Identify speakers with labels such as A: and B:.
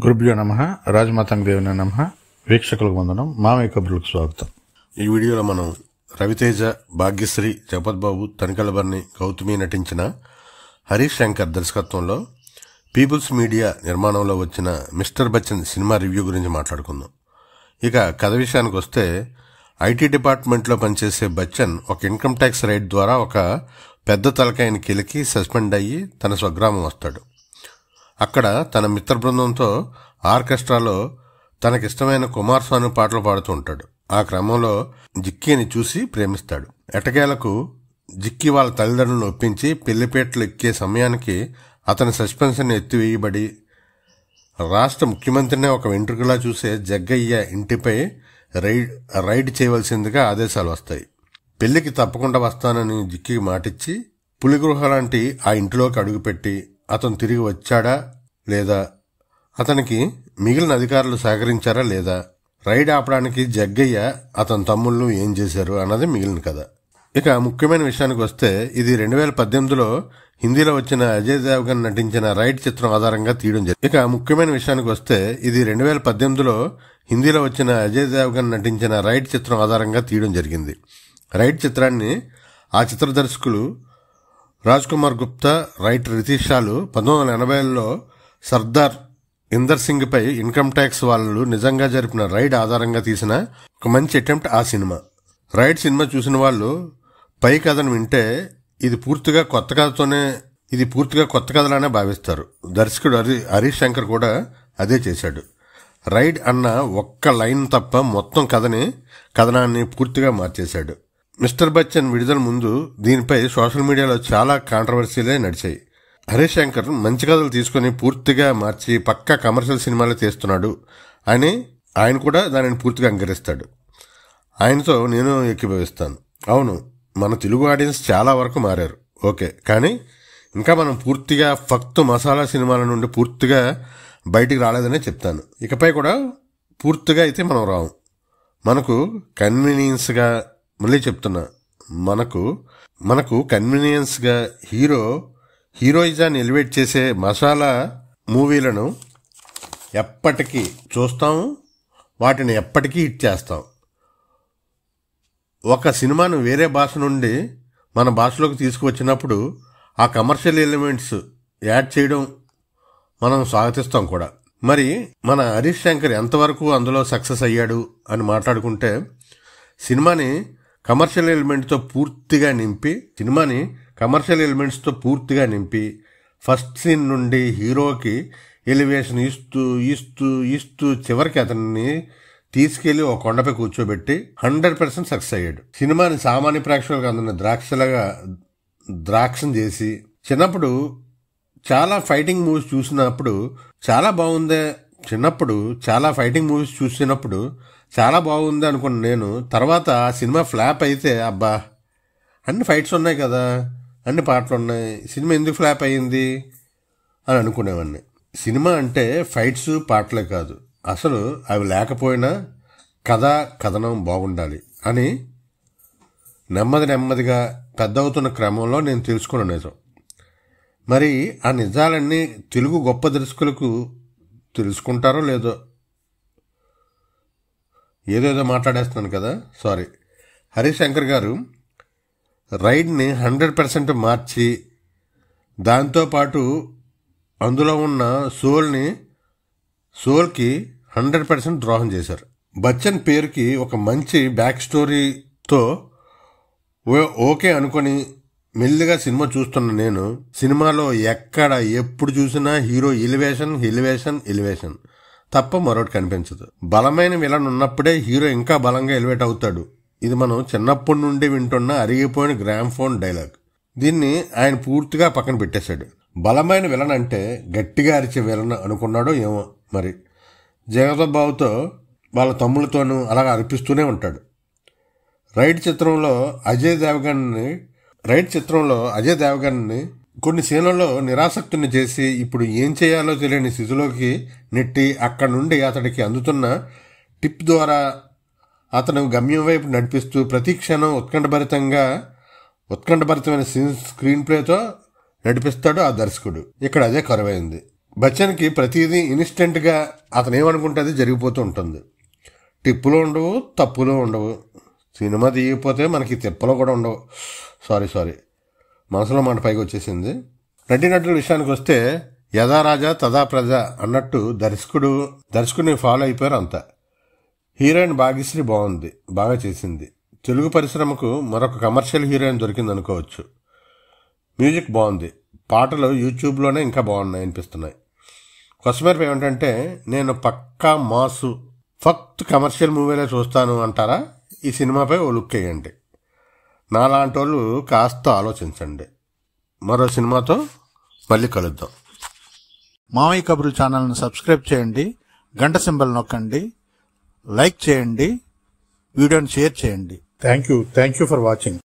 A: గురుభ్యో నమః. రాజమాతంగ దేవుని నమః. వీక్షకులకు వందనం. మామయ్య కబుర్లకు స్వాగతం.
B: ఈ వీడియోలో మనం రవితేజ, భాగ్యశ్రీ, జగపత్ బాబు, తనికెళ్లబర్ని, గౌతమి నటించిన హరీష్ శంకర్ దర్శకత్వంలో పీపుల్స్ మీడియా నిర్మాణంలో వచ్చిన మిస్టర్ బచ్చన్ సినిమా రివ్యూ గురించి మాట్లాడుకుందాం. ఇక కథ విషయానికి వస్తే, ఐటీ డిపార్ట్మెంట్లో పనిచేసే బచ్చన్ ఒక ఇన్కమ్ ట్యాక్స్ రైడ్ ద్వారా ఒక పెద్ద తలకాయని కిలికి సస్పెండ్ అయ్యి తన స్వగ్రామం వస్తాడు. అక్కడ తన మిత్ర బృందంతో ఆర్కెస్ట్రాలో తనకిష్టమైన కుమార్ సాను పాటలు పాడుతూ ఉంటాడు. ఆ క్రమంలో జిక్కీని చూసి ప్రేమిస్తాడు. ఎటకేలకు జిక్కీ వాళ్ళ తల్లిదండ్రులను ఒప్పించి పెళ్లిపేటలు ఎక్కే సమయానికి అతని సస్పెన్షన్ ఎత్తివేయబడి రాష్ట్ర ముఖ్యమంత్రినే ఒక వెంట్రుకలా చూసే జగ్గయ్య ఇంటిపై రైడ్ చేయవలసిందిగా ఆదేశాలు వస్తాయి. పెళ్లికి తప్పకుండా వస్తానని జిక్కీకి మాటిచ్చి పులిగృహ లాంటి ఆ ఇంటిలోకి అడుగుపెట్టి అతను తిరిగి వచ్చాడా లేదా, అతనికి మిగిలిన అధికారులు సహకరించారా లేదా, రైడ్ ఆపడానికి జగ్గయ్య అతని తమ్ముళ్ళు ఏం చేశారు అన్నది మిగిలిన కథ. ఇక ముఖ్యమైన విషయానికి వస్తే, ఇది 2018లో హిందీలో వచ్చిన అజయ్ దేవగన్ నటించిన రైడ్ చిత్రం ఆధారంగా తీయడం జరిగింది. రైడ్ చిత్రాన్ని ఆ చిత్ర దర్శకులు రాజ్ కుమార్ గుప్తా, రైటర్ రితీష్ షాలు 1980లో సర్దార్ ఇందర్ సింగ్ పై ఇన్కమ్ ట్యాక్స్ వాళ్ళు నిజంగా జరిపిన రైడ్ ఆధారంగా తీసిన ఒక మంచి అటెంప్ట్ ఆ సినిమా. రైడ్ సినిమా చూసిన వాళ్ళు పై కథను వింటే ఇది పూర్తిగా కొత్త కథలానే భావిస్తారు. దర్శకుడు హరీష్ శంకర్ కూడా అదే చేశాడు. రైడ్ అన్న ఒక్క లైన్ తప్ప మొత్తం కథనాన్ని పూర్తిగా మార్చేశాడు. మిస్టర్ బచ్చన్ విడుదల ముందు దీనిపై సోషల్ మీడియాలో చాలా కాంట్రవర్సీలే నడిచాయి. హరీష్ శంకర్ మంచి కథలు తీసుకుని పూర్తిగా మార్చి పక్కా కమర్షియల్ సినిమాలు తీస్తున్నాడు అని ఆయన కూడా దానిని పూర్తిగా అంగీకరిస్తాడు. ఆయనతో నేను ఏకీభవిస్తాను. అవును, మన తెలుగు ఆడియన్స్ చాలా వరకు మారారు, ఓకే, కానీ ఇంకా మనం పూర్తిగా ఫక్తు మసాలా సినిమాల నుండి పూర్తిగా బయటికి రాలేదనే చెప్తాను. ఇకపై కూడా పూర్తిగా అయితే మనం రాము. మనకు కన్వీనియన్స్గా, మళ్ళీ చెప్తున్నా, మనకు కన్వీనియన్స్గా హీరోయిజాన్ని ఎలివేట్ చేసే మసాలా మూవీలను ఎప్పటికీ చూస్తాము, వాటిని ఎప్పటికీ హిట్ చేస్తాం. ఒక సినిమాను వేరే భాష నుండి మన భాషలోకి తీసుకువచ్చినప్పుడు ఆ కమర్షియల్ ఎలిమెంట్స్ యాడ్ చేయడం మనం స్వాగతిస్తాం కూడా. మరి మన హరీష్ శంకర్ ఎంతవరకు అందులో సక్సెస్ అయ్యాడు అని మాట్లాడుకుంటే, సినిమాని కమర్షియల్ ఎలిమెంట్స్తో పూర్తిగా నింపి ఫస్ట్ సీన్ నుండి హీరోకి ఎలివేషన్ ఇస్తూ చివరికి అతన్ని తీసుకెళ్లి ఒక కొండపై కూర్చోబెట్టి 100% సక్సెస్ అయ్యాడు. సినిమాని సామాన్య ప్రేక్షకులకు అందరిని ద్రాక్షం చేసి, చిన్నప్పుడు చాలా ఫైటింగ్ మూవీస్ చూసినప్పుడు చాలా బాగుంది అనుకున్న నేను, తర్వాత ఆ సినిమా ఫ్లాప్ అయితే, అబ్బా అన్ని ఫైట్స్ ఉన్నాయి కదా, అన్ని పాటలు ఉన్నాయి, సినిమా ఎందుకు ఫ్లాప్ అయ్యింది అని అనుకునేవాడిని. సినిమా అంటే ఫైట్స్ పాటలే కాదు, అసలు అవి లేకపోయినా కథనం బాగుండాలి అని నెమ్మదిగా పెద్ద అవుతున్న క్రమంలో నేను తెలుసుకున్న నిజం. మరి ఆ నిజాలన్నీ తెలుగు గొప్ప దర్శకులకు తెలుసుకుంటారో లేదో, ఏదేదో మాట్లాడేస్తున్నాను కదా, సారీ. హరీష్ శంకర్ గారు రైడ్ని 100% మార్చి, దాంతోపాటు అందులో ఉన్న సోల్కి 100% ద్రోహం చేశారు. బచ్చన్ పేరుకి ఒక మంచి బ్యాక్ స్టోరీతో ఓకే అనుకొని మెల్లిగా సినిమా చూస్తున్న నేను, సినిమాలో ఎప్పుడు చూసినా హీరో ఎలివేషన్ తప్ప మరొకటి కనిపించదు. బలమైన విలన్ ఉన్నప్పుడే హీరో ఇంకా బలంగా ఎలివేట్ అవుతాడు. ఇది మనం చిన్నప్పటి నుండి వింటున్న అరిగిపోయిన గ్రామ్ఫోన్ డైలాగ్. దీన్ని ఆయన పూర్తిగా పక్కన పెట్టేశాడు. బలమైన విలన్ అంటే గట్టిగా అరిచే విలన్ అనుకున్నాడో ఏమో మరి. జగపత్ బాబుతో వాళ్ళ తమ్ముళ్ళతోనూ అలాగా అనిపిస్తూనే ఉంటాడు. రైడ్ చిత్రంలో అజయ్ దేవగన్ని కొన్ని సీన్లలో నిరాసక్తుని చేసి ఇప్పుడు ఏం చేయాలో తెలియని స్థితిలోకి నెట్టి, అక్కడి నుండి అతడికి అందుతున్న టిప్ ద్వారా అతను గమ్యం వైపు నడిపిస్తూ ప్రతి క్షణం ఉత్కంఠభరితమైన స్క్రీన్ ప్లేతో నడిపిస్తాడు ఆ దర్శకుడు. ఇక్కడ అదే కరువైంది. బచ్చన్కి ప్రతిదీ ఇన్స్టెంట్గా అతను ఏమనుకుంటే అది జరిగిపోతూ ఉంటుంది. టిప్పులు ఉండవు, తప్పులు ఉండవు. సినిమా తీయకపోతే మనకి తిప్పలు కూడా ఉండవు. సారీ మనసులో మాట పైకి వచ్చేసింది. నటీనటుల విషయానికి వస్తే యథా రాజా తదా ప్రజ అన్నట్టు దర్శకుడిని ఫాలో అయిపోయారు అంతా. హీరోయిన్ భాగ్యశ్రీ బాగుంది, బాగా చేసింది. తెలుగు పరిశ్రమకు మరొక కమర్షియల్ హీరోయిన్ దొరికింది అనుకోవచ్చు. మ్యూజిక్ బాగుంది, పాటలు యూట్యూబ్లోనే ఇంకా బాగున్నాయి అనిపిస్తున్నాయి. కొసమేరపు ఏమిటంటే, నేను పక్కా మాసు ఫక్త్ కమర్షియల్ మూవీలే చూస్తాను అంటారా? ఈ సినిమాపై ఓ లుక్ వేయండి. నాలాంటి వాళ్ళు కాస్త ఆలోచించండి. మరో సినిమాతో మళ్ళీ కలుద్దాం.
A: మామయ్య కబుర్లు ఛానల్ని సబ్స్క్రైబ్ చేయండి, గంట సింబల్ నొక్కండి, లైక్ చేయండి, వీడియోని షేర్ చేయండి. Thank you for watching.